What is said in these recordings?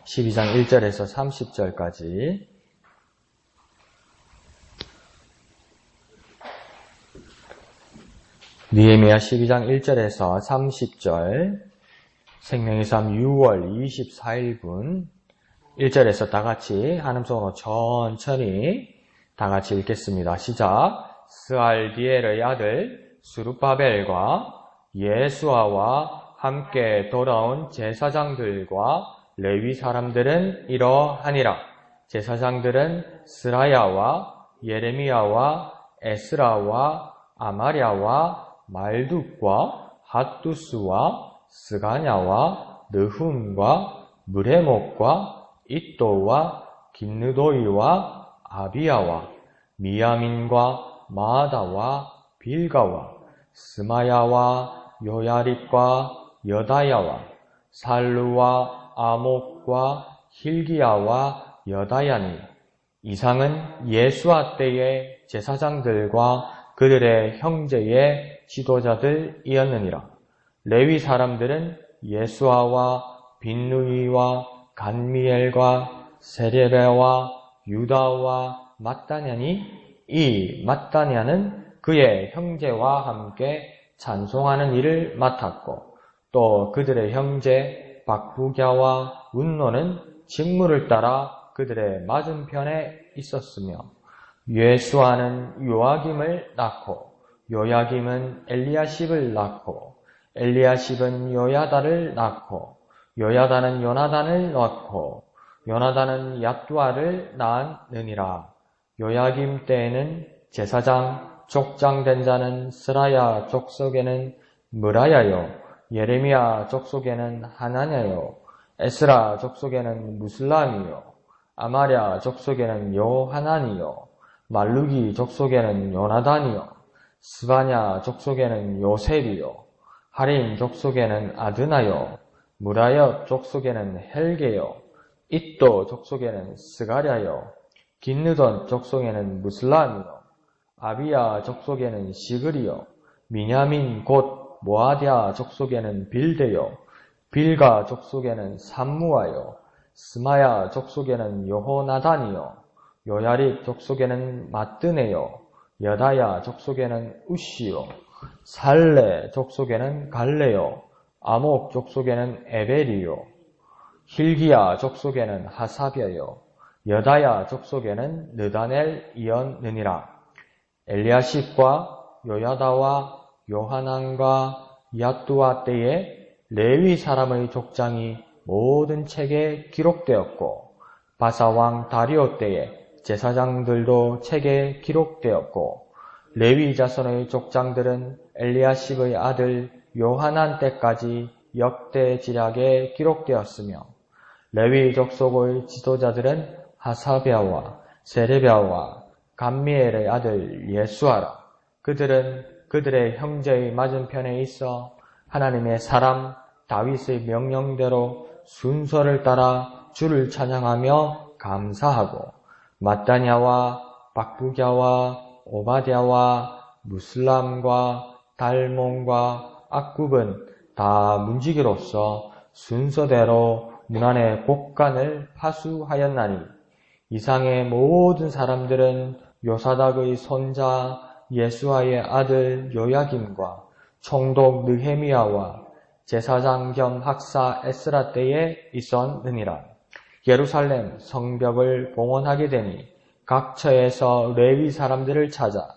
12장 1절에서 30절까지. 느헤미야 12장 1절에서 30절, 생명의 삶 6월 24일분 1절에서 다같이 한음성으로 천천히 다같이 읽겠습니다. 시작. 스알디엘의 아들 스룹바벨과 예수아와 함께 돌아온 제사장들과 레위 사람들은 이러하니라. 제사장들은 스라야와 예레미야와 에스라와 아마랴와 말둑과 핫두스와 스가냐와 느훔과 무레목과 이또와 긴느도이와 아비야와 미야민과 마다와 빌가와 스마야와 요야립과 여다야와 살루와 아목과 힐기야와 여다야니, 이상은 예수아 때의 제사장들과 그들의 형제의 지도자들이었느니라. 레위 사람들은 예수아와 빈누이와 간미엘과 세레베와 유다와 마따냐니, 이 마따냐는 그의 형제와 함께 찬송하는 일을 맡았고, 또 그들의 형제 박부갸와 운노는 직무를 따라 그들의 맞은편에 있었으며, 예수아는 요아김을 낳고 요야김은 엘리야십을 낳고 엘리야십은 요야다를 낳고 요야다는 요나단을 낳고 요나단은 얏두아를 낳았느니라. 요야김 때에는 제사장 족장된 자는 스라야 족속에는 무라야요, 예레미야 족속에는 하나냐요, 에스라 족속에는 무슬람이요, 아마랴 족속에는 요하나니요, 말루기 족속에는 요나단이요, 스바냐 족속에는 요셉이요, 하림 족속에는 아드나요, 무라여 족속에는 헬게요, 이또 족속에는 스가랴요, 긴느돈 족속에는 무슬람이요, 아비야 족속에는 시그리요, 미냐민 곧 모아디아 족속에는 빌데요, 빌가 족속에는 삼무아요, 스마야 족속에는 요호나단이요, 요야립 족속에는 마뜨네요, 여다야 족속에는 우시요, 살레 족속에는 갈레요, 아목 족속에는 에벨이요, 힐기야 족속에는 하사벼요, 여다야 족속에는 느다넬이었느니라. 엘리야십과 요야다와 요하난과 얏두아 때에 레위 사람의 족장이 모든 책에 기록되었고, 바사왕 다리오 때에 제사장들도 책에 기록되었고, 레위 자손의 족장들은 엘리야십의 아들 요하난 때까지 역대지략에 기록되었으며, 레위 족속의 지도자들은 하사랴와 세레랴와 감미엘의 아들 예수아라. 그들은 그들의 형제의 맞은편에 있어 하나님의 사람 다윗의 명령대로 순서를 따라 주를 찬양하며 감사하고, 마따냐와 박부갸와 오바댜와 무슬람과 달몬과 악굽은 다 문지기로서 순서대로 문 안의 곡간을 파수하였나니, 이상의 모든 사람들은 요사닥의 손자 예수아의 아들 요야김과 총독 느헤미야와 제사장 겸 학사 에스라 때에 있었느니라. 예루살렘 성벽을 봉헌하게 되니 각 처에서 레위 사람들을 찾아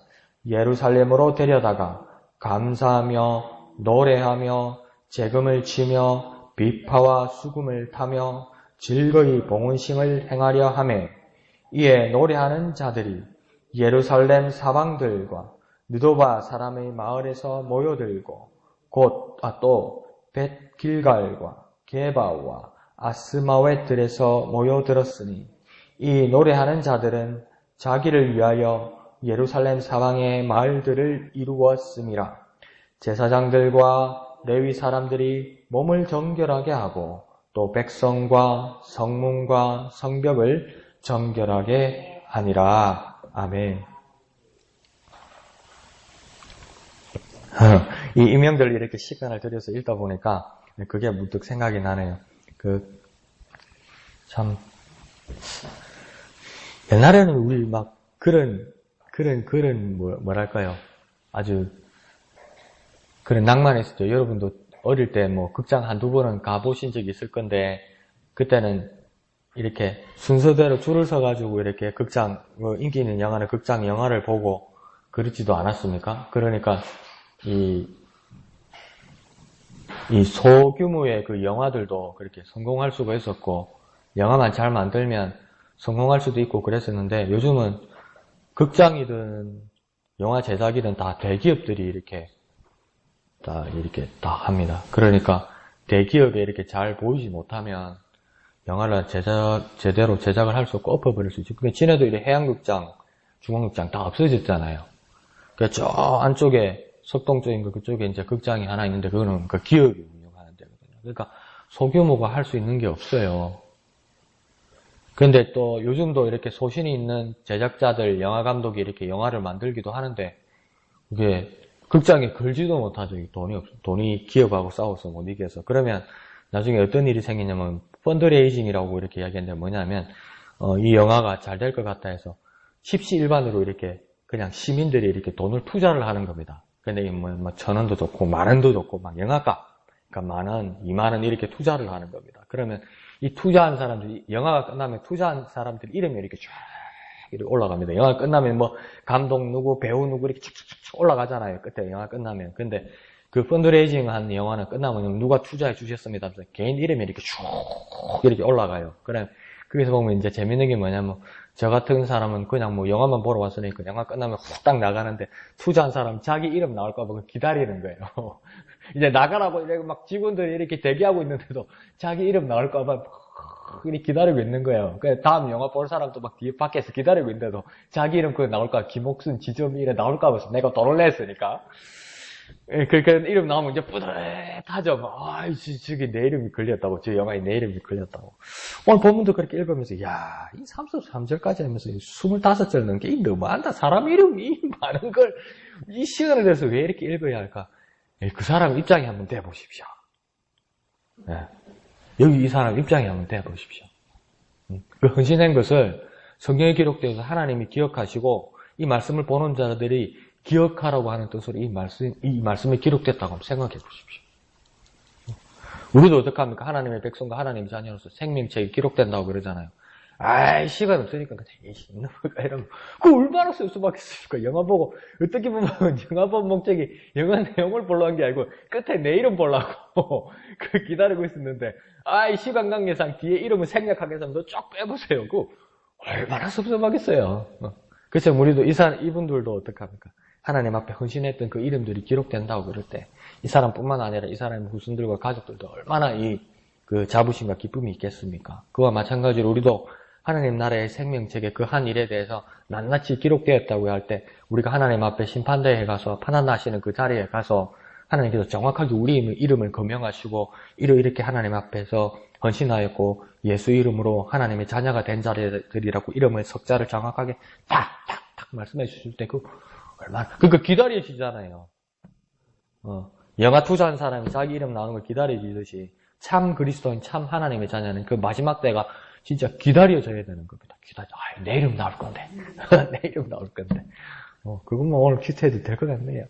예루살렘으로 데려다가 감사하며 노래하며 재금을 치며 비파와 수금을 타며 즐거이 봉헌심을 행하려 하매, 이에 노래하는 자들이 예루살렘 사방들과 느도바 사람의 마을에서 모여들고 또 벳길갈과 게바와 아스마웻들에서 모여들었으니, 이 노래하는 자들은 자기를 위하여 예루살렘 사방의 마을들을 이루었음이라. 제사장들과 레위 사람들이 몸을 정결하게 하고 또 백성과 성문과 성벽을 정결하게 하니라. 아멘. 이 임명들을 이렇게 시간을 들여서 읽다 보니까 그게 문득 생각이 나네요. 참, 옛날에는 우리 막 뭐랄까요. 아주 그런 낭만이 있었죠. 여러분도 어릴 때 뭐 극장 한두 번은 가보신 적이 있을 건데, 그때는 이렇게 순서대로 줄을 서가지고 이렇게 극장, 인기 있는 영화는 극장 영화를 보고 그렇지도 않았습니까? 그러니까 이 소규모의 그 영화들도 그렇게 성공할 수가 있었고, 영화만 잘 만들면 성공할 수도 있고 그랬었는데, 요즘은 극장이든 영화 제작이든 다 대기업들이 이렇게 다 합니다. 그러니까 대기업에 이렇게 잘 보이지 못하면 영화를 제대로 제작을 할 수 없고 엎어버릴 수 있죠. 근데 지네도 이렇게 해양극장, 중앙극장 다 없어졌잖아요. 그러니까 저 안쪽에 석동 쪽인 거 그쪽에 이제 극장이 하나 있는데 그거는 그 기업이 운영하는 데거든요. 그러니까 소규모가 할 수 있는 게 없어요. 근데 또 요즘도 이렇게 소신이 있는 제작자들, 영화 감독이 이렇게 영화를 만들기도 하는데 그게 극장에 걸지도 못하죠. 돈이 기업하고 싸워서 못 이겨서. 그러면 나중에 어떤 일이 생기냐면 펀드레이징이라고 이렇게 이야기하는데 뭐냐면 이 영화가 잘 될 것 같다 해서 십시일반으로 이렇게 그냥 시민들이 이렇게 돈을 투자를 하는 겁니다. 근데 뭐 1,000원도 좋고 10,000원도 좋고 막 영화값 그러니까 10,000원, 20,000원 이렇게 투자를 하는 겁니다. 그러면 이 투자한 사람들이 영화가 끝나면 투자한 사람들 이름이 이렇게 쫙 이렇게 올라갑니다. 영화 끝나면 뭐 감독 누구, 배우 누구 이렇게 쭉쭉쭉 올라가잖아요. 끝에 영화 끝나면. 근데 그 펀드레이징 한 영화는 끝나면 누가 투자해 주셨습니다 하면서 개인 이름이 이렇게 쭉 이렇게 올라가요. 그래 거기서 보면 이제 재밌는 게 뭐냐면 저 같은 사람은 그냥 뭐 영화만 보러 왔으니까 영화 끝나면 후딱 나가는데 투자한 사람 자기 이름 나올까 봐 기다리는 거예요. 이제 나가라고 이렇게 막 직원들이 이렇게 대기하고 있는데도 자기 이름 나올까 봐 이렇게 기다리고 있는 거예요. 그 다음 영화 볼 사람도 막 뒤에 밖에서 기다리고 있는데도 자기 이름 그 나올까, 김옥순, 지점이 이래 나올까 봐서 내가 돈을 냈으니까. 그 이름 나오면 이제 뿌듯하죠. 저기 내 이름이 걸렸다고. 저 영화에 내 이름이 걸렸다고. 오늘 본문도 그렇게 읽으면서, 야, 이 33절까지 하면서 25절 넘게 이 너무한다. 사람 이름이 많은 걸 이 시간을 내서 왜 이렇게 읽어야 할까? 그 사람 입장에 한번 대보십시오. 네. 여기 이 사람 입장에 한번 대보십시오. 그 헌신한 것을 성경에 기록되어서 하나님이 기억하시고 이 말씀을 보는 자들이 기억하라고 하는 뜻으로 이 말씀이 기록됐다고 한번 생각해 보십시오. 우리도 어떡합니까? 하나님의 백성과 하나님의 자녀로서 생명책이 기록된다고 그러잖아요. 시간 없으니까 그냥 이러면 그 얼마나 쓸 수밖에 없습니까? 영화 보고 어떻게 보면 영화 본 목적이 영화 내용을 보려고 한 게 아니고 끝에 내 이름 보려고 그 기다리고 있었는데 시간 관계상 뒤에 이름을 생략하게 해서 쭉 빼보세요. 그 얼마나 섭섭하겠어요. 그래서 우리도 이분들도 어떡합니까? 하나님 앞에 헌신했던 그 이름들이 기록된다고 그럴 때 이 사람뿐만 아니라 이 사람의 후손들과 가족들도 얼마나 그 자부심과 기쁨이 있겠습니까? 그와 마찬가지로 우리도 하나님 나라의 생명책의 그 한 일에 대해서 낱낱이 기록되었다고 할 때 우리가 하나님 앞에 심판대에 가서 판단하시는 그 자리에 가서 하나님께서 정확하게 우리 이름을 거명하시고 이렇게 하나님 앞에서 헌신하였고 예수 이름으로 하나님의 자녀가 된 자들이라고 이름을 석자를 정확하게 탁탁탁 말씀해 주실 때 얼마나 그러니까 기다리시잖아요. 영화 투자한 사람이 자기 이름 나오는 걸 기다리듯이 참 그리스도인 참 하나님의 자녀는 그 마지막 때가 진짜 기다려져야 되는 겁니다. 내 이름 나올 건데. 내 이름 나올 건데. 그건 뭐 오늘 큐트해도 될 것 같네요.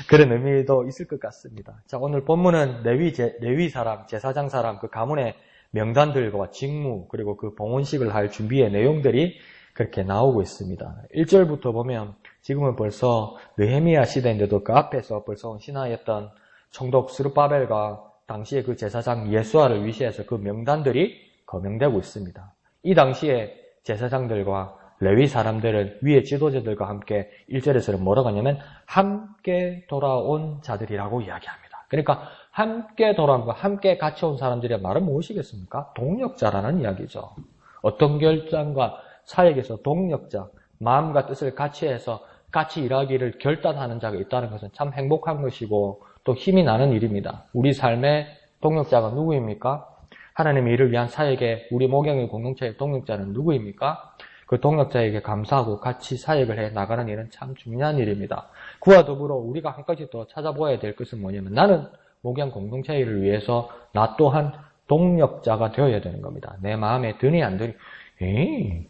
그런 의미도 있을 것 같습니다. 자, 오늘 본문은 레위 사람, 제사장 사람, 그 가문의 명단들과 직무, 그리고 그 봉헌식을 할 준비의 내용들이 그렇게 나오고 있습니다. 1절부터 보면 지금은 벌써 느헤미야 시대인데도 그 앞에서 벌써 헌신하였던 총독 스룹바벨과 당시에 그 제사장 예수아를 위시해서 그 명단들이 거명되고 있습니다. 이 당시에 제사장들과 레위 사람들은 위의 지도자들과 함께 1절에서는 뭐라고 하냐면 함께 돌아온 자들이라고 이야기합니다. 그러니까 함께 돌아온 거, 함께 같이 온 사람들의 말은 무엇이겠습니까? 동력자라는 이야기죠. 어떤 결단과 사역에서 동력자, 마음과 뜻을 같이 해서 같이 일하기를 결단하는 자가 있다는 것은 참 행복한 것이고 또 힘이 나는 일입니다. 우리 삶의 동력자가 누구입니까? 하나님의 일을 위한 사역에 우리 목양의 공동체의 동력자는 누구입니까? 그 동력자에게 감사하고 같이 사역을 해 나가는 일은 참 중요한 일입니다. 그와 더불어 우리가 한 가지 더 찾아보아야 될 것은 뭐냐면 나는 목양 공동체의 일을 위해서 나 또한 동력자가 되어야 되는 겁니다. 내 마음에 드니 안 드니.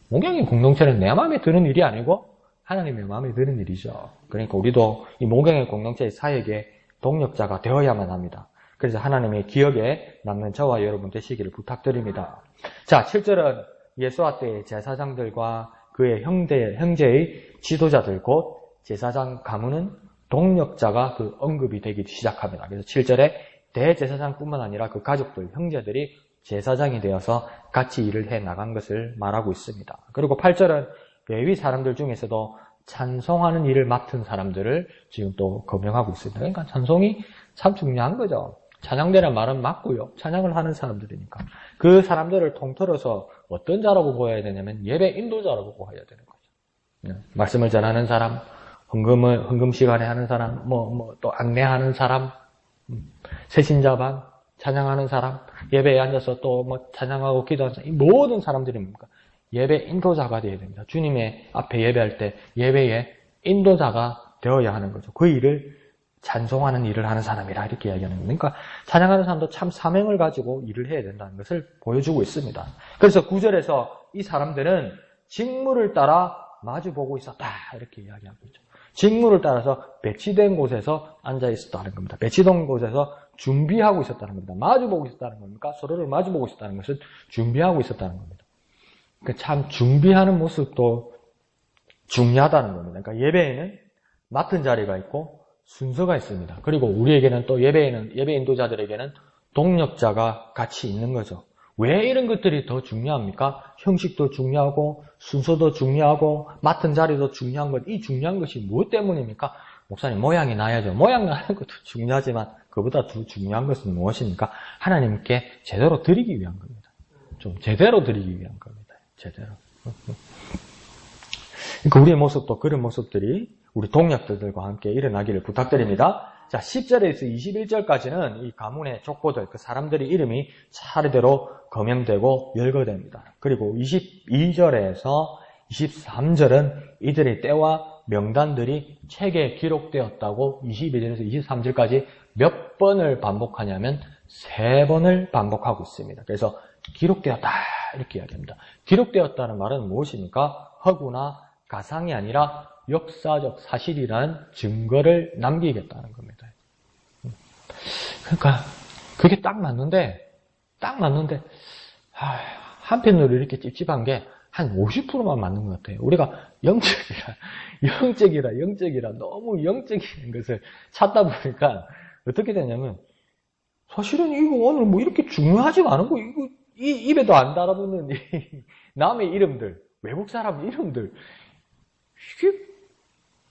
목양의 공동체는 내 마음에 드는 일이 아니고 하나님의 마음에 드는 일이죠. 그러니까 우리도 이 목양의 공동체의 사역에 동력자가 되어야만 합니다. 그래서 하나님의 기억에 남는 저와 여러분 되시기를 부탁드립니다. 자, 7절은 예수와 때의 제사장들과 그의 형제의 지도자들 곧 제사장 가문은 동력자가 그 언급이 되기 시작합니다. 그래서 7절에 대제사장뿐만 아니라 그 가족들, 형제들이 제사장이 되어서 같이 일을 해 나간 것을 말하고 있습니다. 그리고 8절은 레위 사람들 중에서도 찬송하는 일을 맡은 사람들을 지금 또 거명하고 있습니다. 그러니까 찬송이 참 중요한 거죠. 찬양대란 말은 맞고요. 찬양을 하는 사람들이니까. 그 사람들을 통틀어서 어떤 자라고 보아야 되냐면 예배 인도자라고 보아야 되는 거죠. 말씀을 전하는 사람, 헌금 시간에 하는 사람, 또 안내하는 사람, 새신자반, 찬양하는 사람, 예배에 앉아서 또 찬양하고 기도하는 사람, 이 모든 사람들이 뭡니까? 예배 인도자가 되어야 됩니다. 주님의 앞에 예배할 때 예배의 인도자가 되어야 하는 거죠. 그 일을 찬송하는 일을 하는 사람이라 이렇게 이야기하는 겁니다. 그러니까 찬양하는 사람도 참 사명을 가지고 일을 해야 된다는 것을 보여주고 있습니다. 그래서 9절에서 이 사람들은 직무를 따라 마주보고 있었다 이렇게 이야기하고 있죠. 직무를 따라서 배치된 곳에서 앉아 있었다는 겁니다. 배치된 곳에서 준비하고 있었다는 겁니다. 마주보고 있었다는 겁니까? 서로를 마주보고 있었다는 것은 준비하고 있었다는 겁니다. 그러니까 참 준비하는 모습도 중요하다는 겁니다. 그러니까 예배에는 맡은 자리가 있고 순서가 있습니다. 그리고 우리에게는 또 예배 인도자들에게는 동력자가 같이 있는 거죠. 왜 이런 것들이 더 중요합니까? 형식도 중요하고 순서도 중요하고 맡은 자리도 중요한 것. 이 중요한 것이 무엇 때문입니까? 목사님 모양이 나야죠. 모양 나는 것도 중요하지만 그보다 더 중요한 것은 무엇입니까? 하나님께 제대로 드리기 위한 겁니다. 좀 제대로 드리기 위한 겁니다. 제대로. 그러니까 우리의 모습도 그런 모습들이 우리 동력들과 함께 일어나기를 부탁드립니다. 자, 10절에서 21절까지는 이 가문의 족보들, 그 사람들의 이름이 차례대로 거명되고 열거됩니다. 그리고 22절에서 23절은 이들의 때와 명단들이 책에 기록되었다고 22절에서 23절까지 몇 번을 반복하냐면 3번을 반복하고 있습니다. 그래서 기록되었다 이렇게 이야기합니다. 기록되었다는 말은 무엇입니까? 허구나 가상이 아니라 역사적 사실이라는 증거를 남기겠다는 겁니다. 그러니까 그게 딱 맞는데 한편으로 이렇게 찝찝한 게 한 50%만 맞는 것 같아요. 우리가 영적이라 너무 영적인 것을 찾다 보니까 어떻게 되냐면 사실은 이거 오늘 뭐 이렇게 중요하지가 않은 거 이거 입에도 안 달아붙는 남의 이름들, 외국 사람 이름들 이게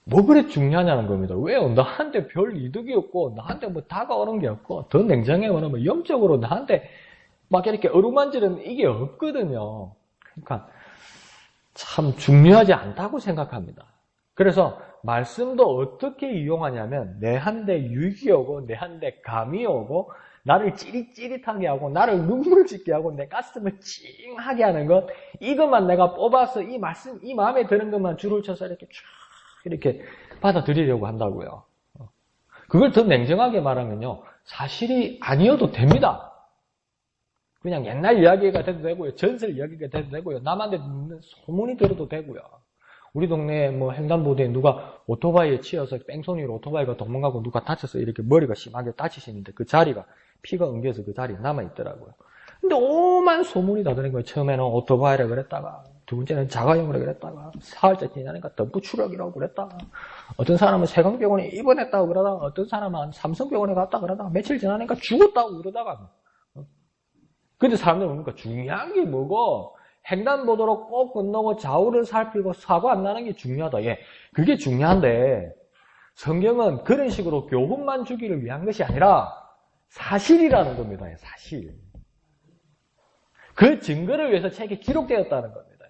뭐 그래 중요하냐는 겁니다. 왜요? 나한테 별 이득이 없고 나한테 뭐 다가오는 게 없고 더 냉정하게 말하면 영적으로 나한테 막 이렇게 어루만지는 이게 없거든요. 그러니까 참 중요하지 않다고 생각합니다. 그래서 말씀도 어떻게 이용하냐면 내한테 유익이 오고 내한테 감이 오고 나를 찌릿찌릿하게 하고 나를 눈물 짓게 하고 내 가슴을 찡하게 하는 것 이것만 내가 뽑아서 이 말씀 이 마음에 드는 것만 줄을 쳐서 이렇게 받아들이려고 한다고요. 그걸 더 냉정하게 말하면요. 사실이 아니어도 됩니다. 그냥 옛날 이야기가 돼도 되고요. 전설 이야기가 돼도 되고요. 남한테 듣는 소문이 들어도 되고요. 우리 동네에 뭐 횡단보도에 누가 오토바이에 치여서 뺑소니로 오토바이가 도망가고 누가 다쳐서 이렇게 머리가 심하게 다치시는데 그 자리가 피가 엉겨서 그 자리에 남아있더라고요. 근데 오만 소문이 다 드는 거예요. 처음에는 오토바이라 그랬다가 두 번째는 자가용으로 그랬다가 사흘째 지나니까 덤프 추락이라고 그랬다가 어떤 사람은 세강병원에 입원했다고 그러다가 어떤 사람은 삼성병원에 갔다 그러다가 며칠 지나니까 죽었다고 그러다가 근데 사람들은 뭡니까? 중요한 게 뭐고 횡단보도로 꼭 건너고 좌우를 살피고 사고 안 나는 게 중요하다. 예, 그게 중요한데 성경은 그런 식으로 교훈만 주기를 위한 것이 아니라 사실이라는 겁니다. 사실. 그 증거를 위해서 책에 기록되었다는 겁니다.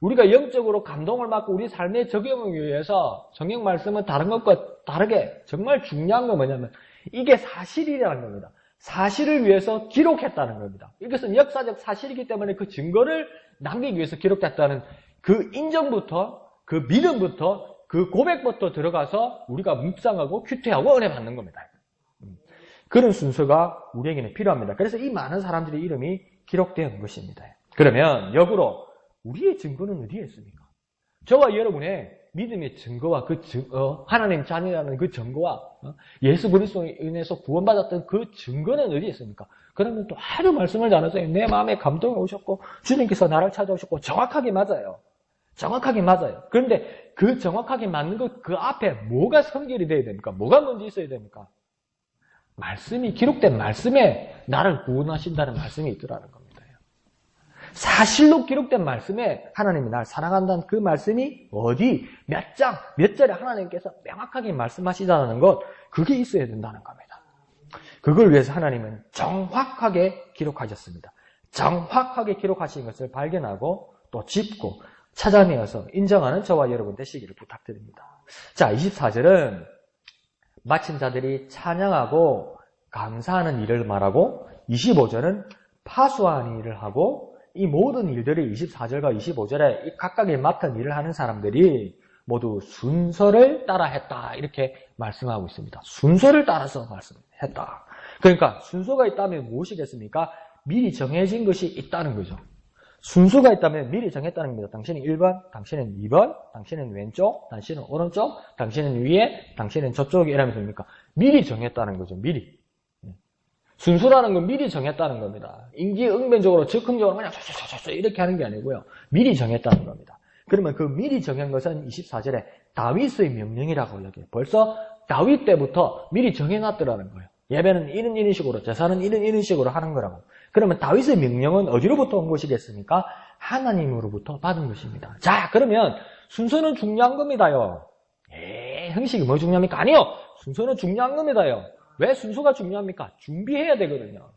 우리가 영적으로 감동을 받고 우리 삶에 적용을 위해서 성경 말씀은 다른 것과 다르게 정말 중요한 건 뭐냐면 이게 사실이라는 겁니다. 사실을 위해서 기록했다는 겁니다. 이것은 역사적 사실이기 때문에 그 증거를 남기기 위해서 기록됐다는 그 인정부터 그 믿음부터 그 고백부터 들어가서 우리가 묵상하고 큐티하고 은혜 받는 겁니다. 그런 순서가 우리에게는 필요합니다. 그래서 이 많은 사람들의 이름이 기록된 것입니다. 그러면 역으로 우리의 증거는 어디에 있습니까? 저와 여러분의 믿음의 증거와 하나님 자녀라는 그 증거와 예수 그리스도로 인해서 구원받았던 그 증거는 어디에 있습니까? 그러면 또 아주 말씀을 잘하세요. 내 마음에 감동이 오셨고 주님께서 나를 찾아오셨고 정확하게 맞아요. 정확하게 맞아요. 그런데 그 정확하게 맞는 것 그 앞에 뭐가 선결이 돼야 됩니까? 뭐가 먼저 있어야 됩니까? 말씀이 기록된 말씀에 나를 구원하신다는 말씀이 있더라는 겁니다. 사실로 기록된 말씀에 하나님이 나를 사랑한다는 그 말씀이 어디, 몇 장, 몇 절에 하나님께서 명확하게 말씀하시다는 것, 그게 있어야 된다는 겁니다. 그걸 위해서 하나님은 정확하게 기록하셨습니다. 정확하게 기록하신 것을 발견하고 또 짚고 찾아내어서 인정하는 저와 여러분 되시기를 부탁드립니다. 자, 24절은 마친 자들이 찬양하고 감사하는 일을 말하고 25절은 파수하는 일을 하고 이 모든 일들이 24절과 25절에 이 각각의 맡은 일을 하는 사람들이 모두 순서를 따라 했다 이렇게 말씀하고 있습니다. 순서를 따라서 말씀했다. 그러니까 순서가 있다면 무엇이겠습니까? 미리 정해진 것이 있다는 거죠. 순서가 있다면 미리 정했다는 겁니다. 당신은 1번, 당신은 2번, 당신은 왼쪽, 당신은 오른쪽, 당신은 위에, 당신은 저쪽에 이러면서 뭡니까? 미리 정했다는 거죠. 미리. 순서라는 건 미리 정했다는 겁니다. 인기응변적으로 즉흥적으로 그냥 이렇게 하는 게 아니고요. 미리 정했다는 겁니다. 그러면 그 미리 정한 것은 24절에 다윗의 명령이라고 이야기해요. 벌써 다윗 때부터 미리 정해놨더라는 거예요. 예배는 이런 식으로, 제사는 이런 식으로 하는 거라고. 그러면 다윗의 명령은 어디로부터 온 것이겠습니까? 하나님으로부터 받은 것입니다. 자, 그러면 순서는 중요한 겁니다요. 형식이 뭐 중요합니까? 아니요. 순서는 중요한 겁니다요. 왜 순서가 중요합니까? 준비해야 되거든요.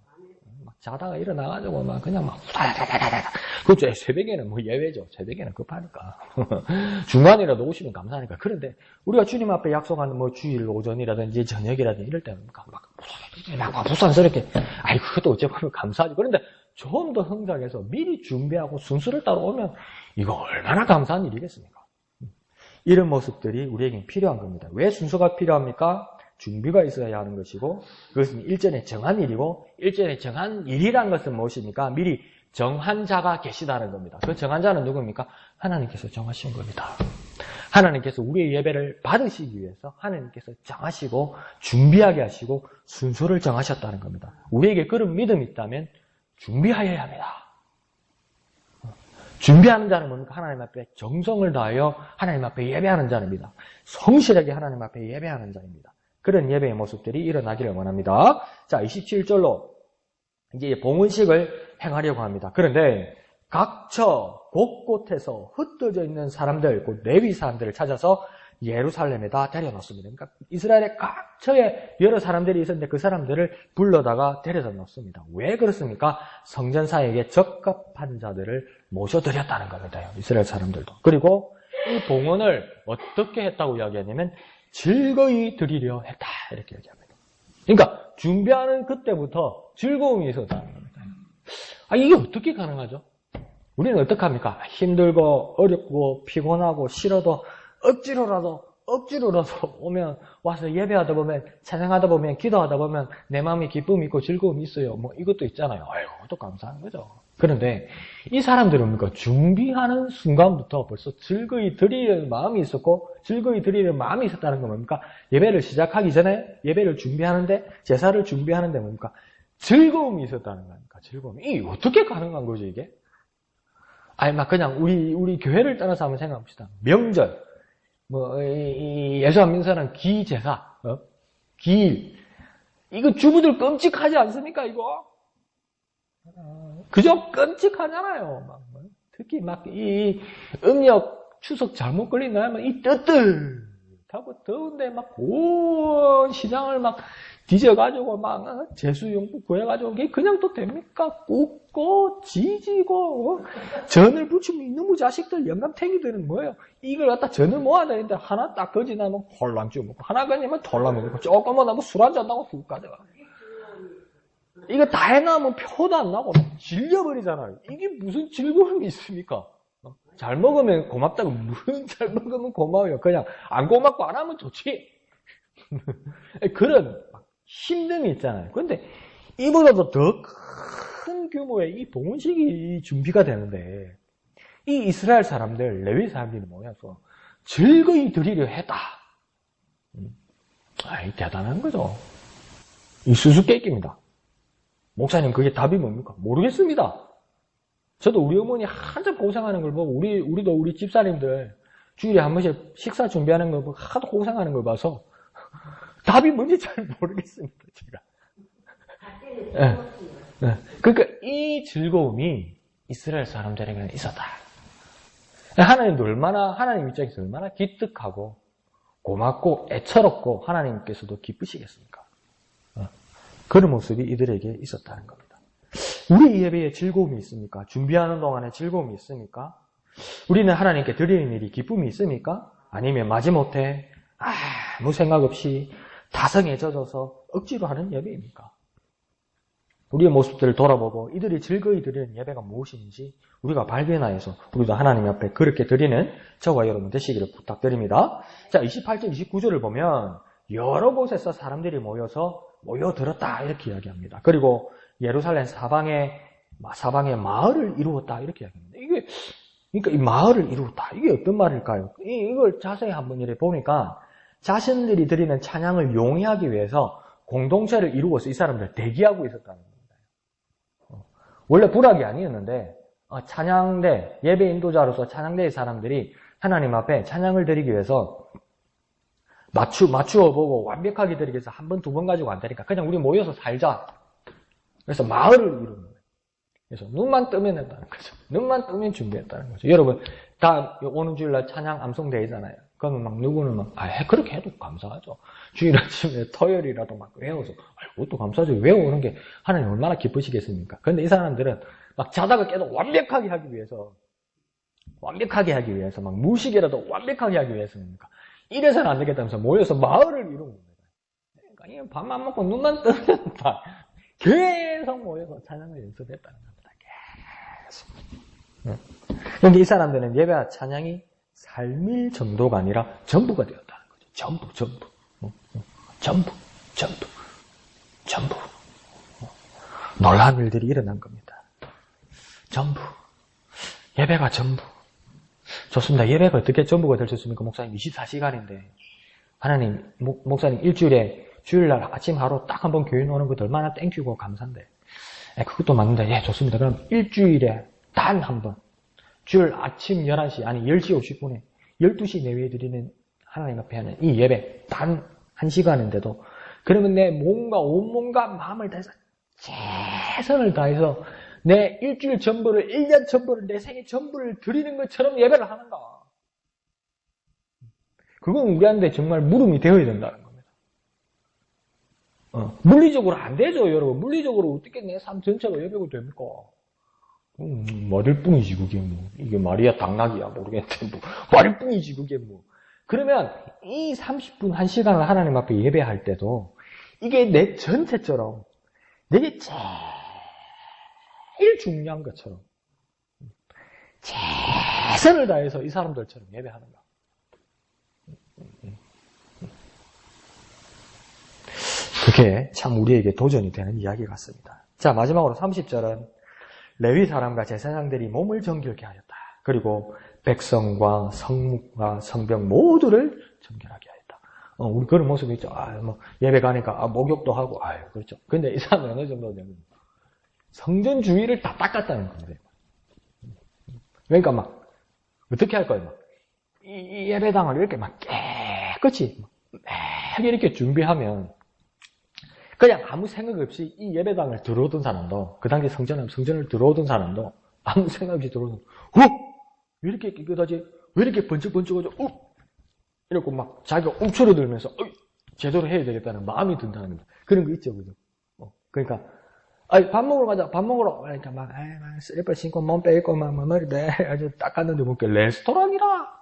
막 자다가 일어나가지고 막 그냥 막 후다다다다다. 그렇죠. 새벽에는 뭐 예외죠. 새벽에는 급하니까. 중간이라도 오시면 감사하니까. 그런데 우리가 주님 앞에 약속하는 뭐 주일 오전이라든지 저녁이라든지 이럴 때는 막 부산스럽게 아이 그것도 어째 보면 감사하지. 그런데 좀 더 흥정해서 미리 준비하고 순서를 따라오면 이거 얼마나 감사한 일이겠습니까? 이런 모습들이 우리에게 필요한 겁니다. 왜 순서가 필요합니까? 준비가 있어야 하는 것이고 그것은 일전에 정한 일이고 일전에 정한 일이란 것은 무엇입니까? 미리 정한 자가 계시다는 겁니다. 그 정한 자는 누구입니까? 하나님께서 정하신 겁니다. 하나님께서 우리의 예배를 받으시기 위해서 하나님께서 정하시고 준비하게 하시고 순서를 정하셨다는 겁니다. 우리에게 그런 믿음이 있다면 준비하여야 합니다. 준비하는 자는 뭡니까? 하나님 앞에 정성을 다하여 하나님 앞에 예배하는 자입니다. 성실하게 하나님 앞에 예배하는 자입니다. 그런 예배의 모습들이 일어나기를 원합니다. 자, 27절로 이제 봉헌식을 행하려고 합니다. 그런데 각처 곳곳에서 흩어져 있는 사람들, 곧 레위 사람들을 찾아서 예루살렘에다 데려놓습니다. 그러니까 이스라엘의 각처에 여러 사람들이 있었는데 그 사람들을 불러다가 데려다 놓습니다. 왜 그렇습니까? 성전사에게 적합한 자들을 모셔드렸다는 겁니다. 이스라엘 사람들도. 그리고 이 봉헌을 어떻게 했다고 이야기하냐면 즐거이 드리려 했다 이렇게 얘기합니다. 그러니까 준비하는 그때부터 즐거움이 있었다는 겁니다. 이게 어떻게 가능하죠? 우리는 어떻게 합니까? 힘들고 어렵고 피곤하고 싫어도 억지로라도 오면 와서 예배하다 보면 찬양하다 보면 기도하다 보면 내 마음에 기쁨이 있고 즐거움이 있어요. 뭐 이것도 있잖아요. 아이고 또 감사한 거죠. 그런데 이 사람들은 뭡니까? 준비하는 순간부터 벌써 즐거이 드리는 마음이 있었고 즐거이 드리는 마음이 있었다는 건 뭡니까? 예배를 시작하기 전에 예배를 준비하는데 제사를 준비하는데 뭡니까? 즐거움이 있었다는 겁니까? 즐거움이. 이게 어떻게 가능한 거죠 이게? 막 그냥 우리 교회를 떠나서 한번 생각합시다. 명절 예수 안 믿는 사람 기제사, 기일. 이거 주부들 끔찍하지 않습니까, 이거? 그죠? 끔찍하잖아요. 특히 이 음력 추석 잘못 걸린다면 이 뜨뜻하고 더운데 온 시장을 뒤져가지고 제수용품 구해가지고 그게 그냥 또 됩니까? 굽고 지지고 전을 부치면 이놈의 자식들 영감탱이들은 뭐예요? 이걸 갖다 전을 모아야 되는데 하나 딱 거지나면 홀랑쥐 먹고 하나 거지나면 덜랑 먹고 조금만 하면 술 한잔 나고 훅 가져가. 이거 다 해놔면 표도 안 나고 질려버리잖아요. 이게 무슨 즐거움이 있습니까? 잘 먹으면 고맙다고 무슨 잘 먹으면 고마워요. 그냥 안 고맙고 안 하면 좋지. 그런 힘듦이 있잖아요. 그런데 이보다도 더 큰 규모의 이 봉헌식이 준비가 되는데 이 이스라엘 사람들, 레위 사람들이 모여서 즐거이 드리려 했다. 대단한 거죠. 이 수수께끼입니다. 목사님, 그게 답이 뭡니까? 모르겠습니다. 저도 우리 어머니 한참 고생하는 걸 보고, 우리도 우리 집사님들 주일에 한 번씩 식사 준비하는 걸 보고 하도 고생하는 걸 봐서 답이 뭔지 잘 모르겠습니다, 제가. 그러니까 이 즐거움이 이스라엘 사람들에게는 있었다. 하나님 입장에서 얼마나 기특하고 고맙고 애처롭고 하나님께서도 기쁘시겠습니까? 그런 모습이 이들에게 있었다는 겁니다. 우리 예배에 즐거움이 있습니까? 준비하는 동안에 즐거움이 있습니까? 우리는 하나님께 드리는 일이 기쁨이 있습니까? 아니면 마지못해 아무 생각 없이 다성에 젖어서 억지로 하는 예배입니까? 우리의 모습들을 돌아보고 이들이 즐거이 드리는 예배가 무엇인지 우리가 발견하여서 우리도 하나님 앞에 그렇게 드리는 저와 여러분 되시기를 부탁드립니다. 자, 28절, 29절을 보면 여러 곳에서 사람들이 모여들었다 이렇게 이야기합니다. 그리고 예루살렘 사방에 마을을 이루었다 이렇게 이야기합니다. 그러니까 이 마을을 이루었다. 이게 어떤 말일까요? 이걸 자세히 한번 이렇게 보니까 자신들이 드리는 찬양을 용이하기 위해서 공동체를 이루어서 이 사람들 대기하고 있었다는 겁니다. 원래 부락이 아니었는데 찬양대, 예배 인도자로서 찬양대의 사람들이 하나님 앞에 찬양을 드리기 위해서 맞추어 보고 완벽하게 드리기 위해서 한 번, 두 번 가지고 안 되니까 그냥 우리 모여서 살자. 그래서 마을을 이루는 거예요. 그래서 눈만 뜨면 했다는 거죠. 눈만 뜨면 준비했다는 거죠. 여러분 다 오는 주일날 찬양 암송대회잖아요. 그러면 막 누구는 그렇게 해도 감사하죠. 주일 아침에 토요일이라도 막 외워서 그것도 감사하죠. 외워오는 게 하나님 얼마나 기쁘시겠습니까? 그런데 이 사람들은 막 자다가 깨도 완벽하게 하기 위해서 막 무식이라도 완벽하게 하기 위해서입니까? 이래서는 안 되겠다면서 모여서 마을을 이루는 겁니다. 그러니까 밥만 먹고 눈만 뜨면 다 계속 모여서 찬양을 연습했다는 겁니다. 계속. 그런데 이 사람들은 예배와 찬양이 삶일 정도가 아니라 전부가 되었다는 거죠. 전부. 놀라운 일들이 일어난 겁니다. 전부. 예배가 전부. 좋습니다. 예배가 어떻게 전부가 될 수 있습니까? 목사님 24시간인데. 하나님, 목사님 일주일에 주일날 아침 하루 딱 한 번 교회 오는 것도 얼마나 땡큐고 감사한데. 그것도 맞는데, 좋습니다. 그럼 일주일에 단 한 번. 주일 아침 11시, 아니 10시 50분에 12시 내외에 드리는 하나님 앞에 하는 이 예배 단 1시간인데도 그러면 내 몸과 온몸과 마음을 다해서 최선을 다해서 내 일주일 전부를 1년 전부를 내 생애 전부를 드리는 것처럼 예배를 하는가. 그건 우리한테 정말 물음이 되어야 된다는 겁니다. 물리적으로 안 되죠, 여러분. 물리적으로 어떻게 내 삶 전체가 예배가 됩니까? 말일 뿐이지 그게 뭐. 이게 말이야 당나귀야 모르겠는데 뭐 말일 뿐이지 그게 뭐. 그러면 이 30분 1시간을 하나님 앞에 예배할 때도 이게 내 전체처럼 내게 제일 중요한 것처럼 최선을 다해서 이 사람들처럼 예배하는가. 그게 참 우리에게 도전이 되는 이야기 같습니다. 자, 마지막으로 30절은 레위 사람과 제사장들이 몸을 정결케 하였다. 그리고 백성과 성문과 성벽 모두를 정결하게 하였다. 우리 그런 모습이 있죠. 예배 가니까 목욕도 하고, 그렇죠. 근데 이 사람은 어느 정도 되면 성전 주위를 다 닦았다는 겁니다. 그러니까 막 어떻게 할 거예요? 이 예배당을 이렇게 막 깨끗이 이렇게 준비하면 그냥 아무 생각 없이 이 예배당을 들어오던 사람도, 그 당시 성전을 들어오던 사람도 아무 생각 없이 들어오던 사람도, 왜 이렇게 깨끗하지? 왜 이렇게 번쩍번쩍하지? 이러고 막 자기가 움츠러들면서 제대로 해야 되겠다는 마음이 든다는 겁니다. 그런 거 있죠, 그죠? 그러니까 밥 먹으러 가자, 밥 먹으러. 그러니까 막 슬리퍼 신고 몸 빼입고 막 머리 아주 닦았는데 뭐 레스토랑이라.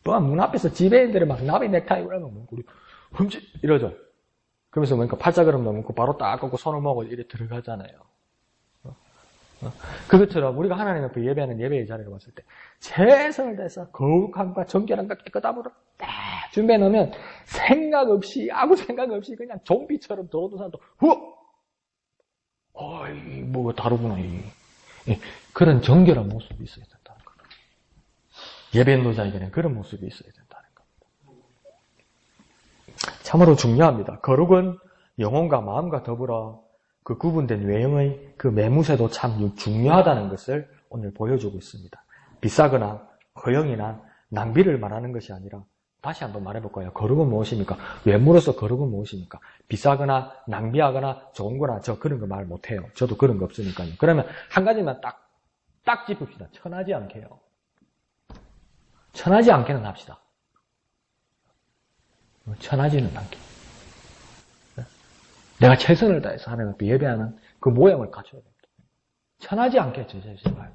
또 문 앞에서 지배인들이 막 나비 넥타이 그러면 뭐 우리 흠칫 이러죠. 그러면서 팔자그름 넘고 바로 딱 꺾고 손을 먹고 이래 들어가잖아요. 그것처럼 우리가 하나님 앞에 예배하는 예배의 자리를 봤을 때 최선을 다해서 거룩함과 정결함과 깨끗함으로 딱 준비해 놓으면 생각 없이 아무 생각 없이 그냥 좀비처럼 들어오는 사람도 어이 뭐가 다르구나 그런 정결한 모습이 있어야 된다는 겁니다. 예배 인도자에게는 그런 모습이 있어야 된다는 겁니다. 참으로 중요합니다. 거룩은 영혼과 마음과 더불어 그 구분된 외형의 그 매무새도 참 중요하다는 것을 오늘 보여주고 있습니다. 비싸거나 허영이나 낭비를 말하는 것이 아니라 다시 한번 말해볼까요? 거룩은 무엇입니까? 외모로서 거룩은 무엇입니까? 비싸거나 낭비하거나 좋은 거나 저 그런 거 말 못해요. 저도 그런 거 없으니까요. 그러면 한 가지만 딱 짚읍시다. 천하지 않게요. 천하지 않게는 합시다. 천하지는 않게. 내가 최선을 다해서 하나님 앞에 예배하는 그 모양을 갖춰야 됩니다. 천하지 않게, 제발.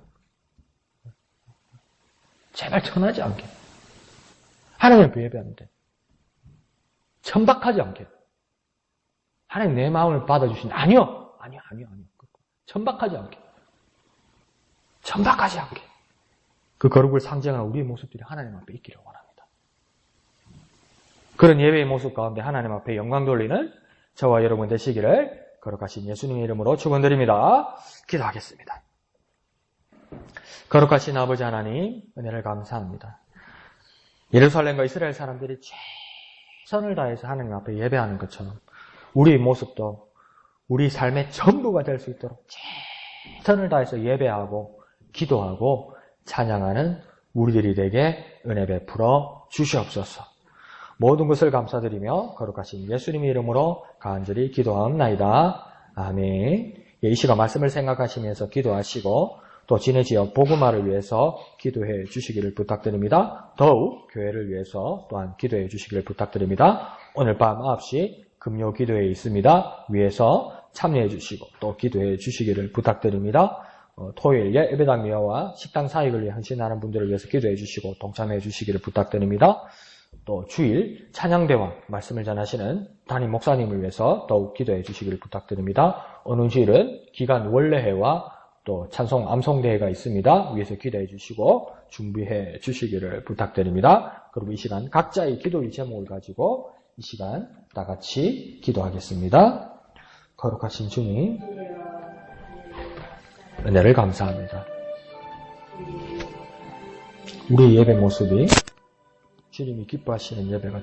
제발 천하지 않게. 하나님 앞에 예배하는데 천박하지 않게. 하나님 내 마음을 받아주신다. 아니요. 천박하지 않게. 천박하지 않게. 그 거룩을 상징하는 우리의 모습들이 하나님 앞에 있기를 원합니다. 그런 예배의 모습 가운데 하나님 앞에 영광 돌리는 저와 여러분 되시기를 거룩하신 예수님의 이름으로 축원드립니다. 기도하겠습니다. 거룩하신 아버지 하나님, 은혜를 감사합니다. 예루살렘과 이스라엘 사람들이 최선을 다해서 하나님 앞에 예배하는 것처럼 우리의 모습도 우리 삶의 전부가 될 수 있도록 최선을 다해서 예배하고 기도하고 찬양하는 우리들이 되게 은혜 베풀어 주시옵소서. 모든 것을 감사드리며 거룩하신 예수님의 이름으로 간절히 기도하옵나이다. 아멘. 이 시간 말씀을 생각하시면서 기도하시고 또 진해 지역 복음화를 위해서 기도해 주시기를 부탁드립니다. 더욱 교회를 위해서 또한 기도해 주시기를 부탁드립니다. 오늘 밤 9시 금요 기도회에 있습니다. 위해서 참여해 주시고 또 기도해 주시기를 부탁드립니다. 토요일 예배당 미화와 식당 사익을 위해 헌신하는 분들을 위해서 기도해 주시고 동참해 주시기를 부탁드립니다. 또 주일 찬양대와 말씀을 전하시는 담임 목사님을 위해서 더욱 기도해 주시기를 부탁드립니다. 오는 주일은 기간 원래회와 또 찬송 암송대회가 있습니다. 위에서 기도해 주시고 준비해 주시기를 부탁드립니다. 그리고 이 시간 각자의 기도의 제목을 가지고 이 시간 다 같이 기도하겠습니다. 거룩하신 주님, 은혜를 감사합니다. 우리 예배 모습이 주님이 기뻐하시는 예배가